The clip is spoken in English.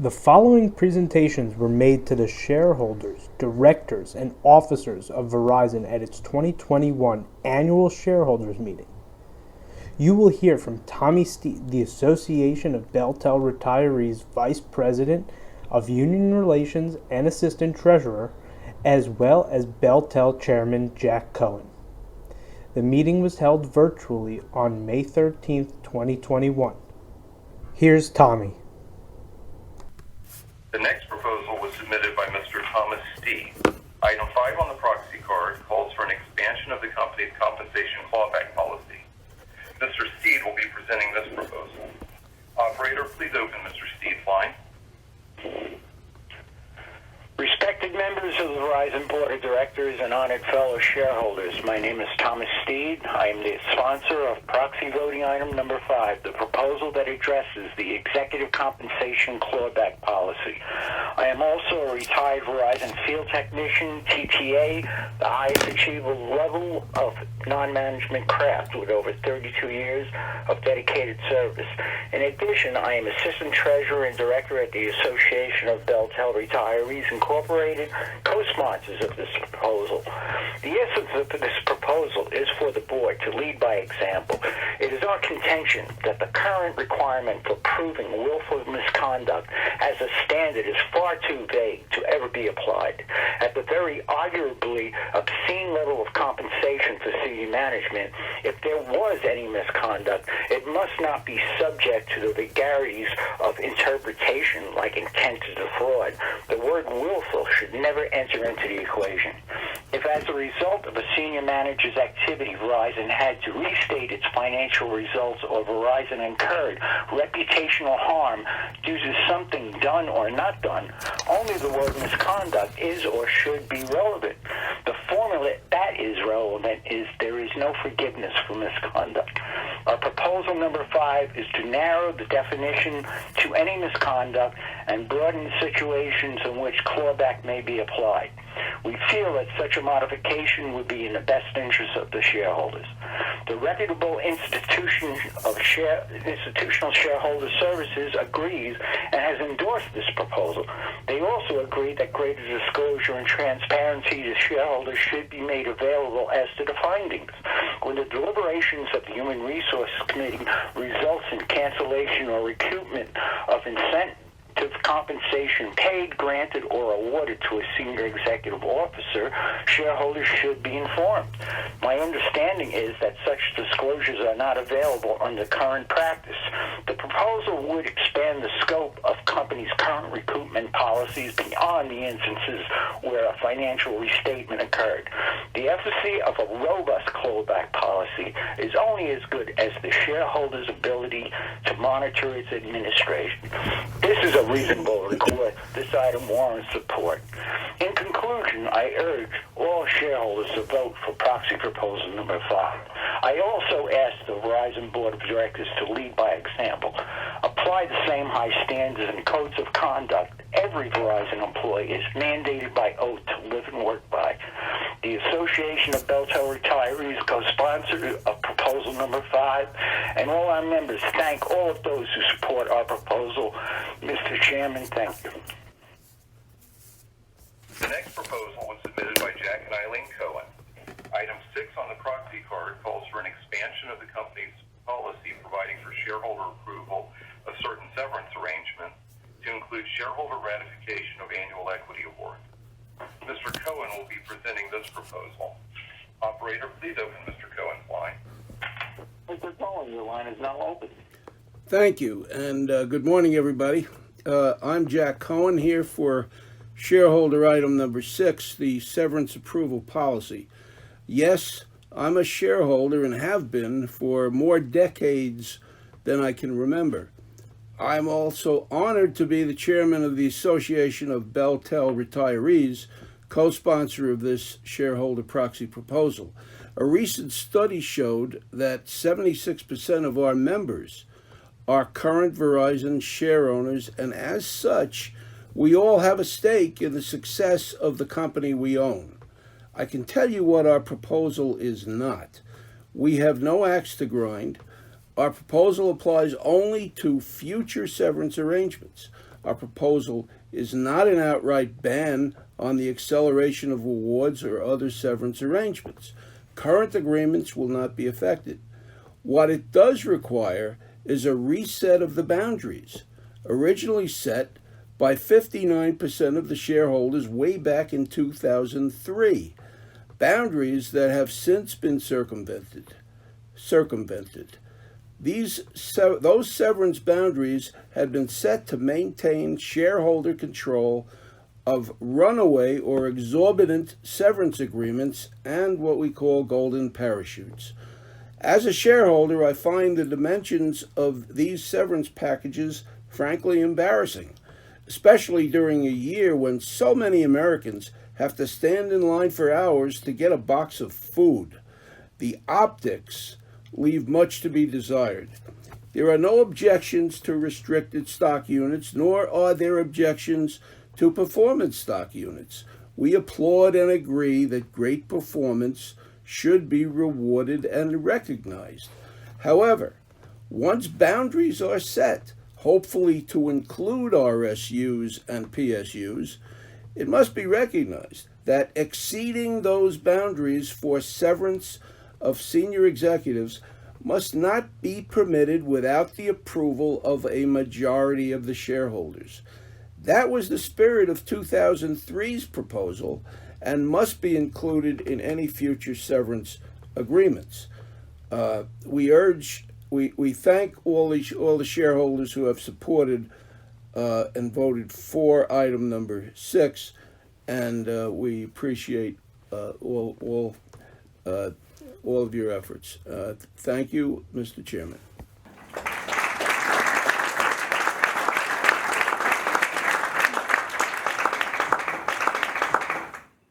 The following presentations were made to the shareholders, directors, and officers of Verizon at its 2021 Annual Shareholders Meeting. You will hear from Tommy Steed, the Association of Belltel Retirees Vice President of Union Relations and Assistant Treasurer, as well as Belltel Chairman Jack Cohen. The meeting was held virtually on May 13, 2021. Here's Tommy. The next proposal was submitted by Mr. Thomas Steed. Item 5 on the proxy card calls for an expansion of the company's compensation clawback policy. Mr. Steed will be presenting this proposal. Operator, please open Mr. Steed's line. Respected members of the Verizon Board of Directors and honored fellow shareholders, my name is Thomas Steed. I am the sponsor of proxy voting item number 5, the proposal that addresses the executive compensation clawback policy. I am also a retired Verizon field technician, TTA, the highest achievable level of non-management craft with over 32 years of dedicated service. In addition, I am assistant treasurer and director at the Association of Belltel Retirees Incorporated, co-sponsors of this proposal. The essence of this proposal is for the board to lead by example. It is our contention that the current requirement for proving willful misconduct as a standard is far too vague to ever be applied. At the very arguably obscene level of compensation for senior management, if there was any misconduct, it must not be subject to the vagaries of interpretation like intent to defraud. The word willful should never enter into the equation. If as a result of a senior manager's activity Verizon had to restate its financial results or Verizon incurred reputational harm due to something done or not done, only the word misconduct is or should be relevant. The formula that is relevant is there is no forgiveness for misconduct. Our proposal number 5 is to narrow the definition to any misconduct and broaden situations in which clawback may be applied. We feel that such a modification would be in the best interest of the shareholders. The reputable institutional shareholder services agrees and has endorsed this proposal. They also agree that greater disclosure and transparency to shareholders should be made available as to the findings. When the deliberations of the Human Resources Committee results in cancellation or recoupment of incentive compensation paid, granted, or awarded to a senior executive officer, shareholders should be informed. My understanding is that such disclosures are not available under current practice. The proposal would expand the scope of companies' current recoupment policies beyond the instances where a financial restatement occurred. The efficacy of a robust clawback policy is only as good as the shareholders' ability to monitor its administration. This is a reasonable request. This item warrants support. In conclusion, I urge all shareholders to vote for proxy proposal number 5. I also ask the Verizon Board of Directors to lead by example. Apply the same high standards and codes of conduct every Verizon employee is mandated by oath to live and work by. The Association of Belltel Retirees co-sponsored of proposal number 5, and all our members thank all of those who support our proposal. Mr. Chairman, thank you. The next proposal was submitted by Jack and Eileen Cohen. Item 6 on the proxy card calls for an expansion of the company's policy providing for shareholder approval of certain severance arrangements to include shareholder ratification of annual equity awards. Mr. Cohen will be presenting this proposal. Operator, please open Mr. Cohen's line. Mr. Cohen, your line is now open. Thank you, and good morning, everybody. I'm Jack Cohen here for shareholder item number 6, the severance approval policy. Yes, I'm a shareholder and have been for more decades than I can remember. I'm also honored to be the chairman of the Association of Belltel Retirees, co-sponsor of this shareholder proxy proposal. A recent study showed that 76% of our members are current Verizon share owners, and as such, we all have a stake in the success of the company we own. I can tell you what our proposal is not. We have no axe to grind. Our proposal applies only to future severance arrangements. our proposal is not an outright ban on the acceleration of awards or other severance arrangements. Current agreements will not be affected. What it does require is a reset of the boundaries, originally set by 59% of the shareholders way back in 2003, boundaries that have since been circumvented. Those severance boundaries had been set to maintain shareholder control of runaway or exorbitant severance agreements and what we call golden parachutes. As a shareholder, I find the dimensions of these severance packages frankly embarrassing, especially during a year when so many Americans have to stand in line for hours to get a box of food. The optics leave much to be desired. There are no objections to restricted stock units, nor are there objections to performance stock units. We applaud and agree that great performance should be rewarded and recognized. However, once boundaries are set, hopefully to include RSUs and PSUs, it must be recognized that exceeding those boundaries for severance of senior executives must not be permitted without the approval of a majority of the shareholders. That was the spirit of 2003's proposal and must be included in any future severance agreements. We thank all the shareholders who have supported and voted for item number 6, and we appreciate all of your efforts. Thank you, Mr. Chairman.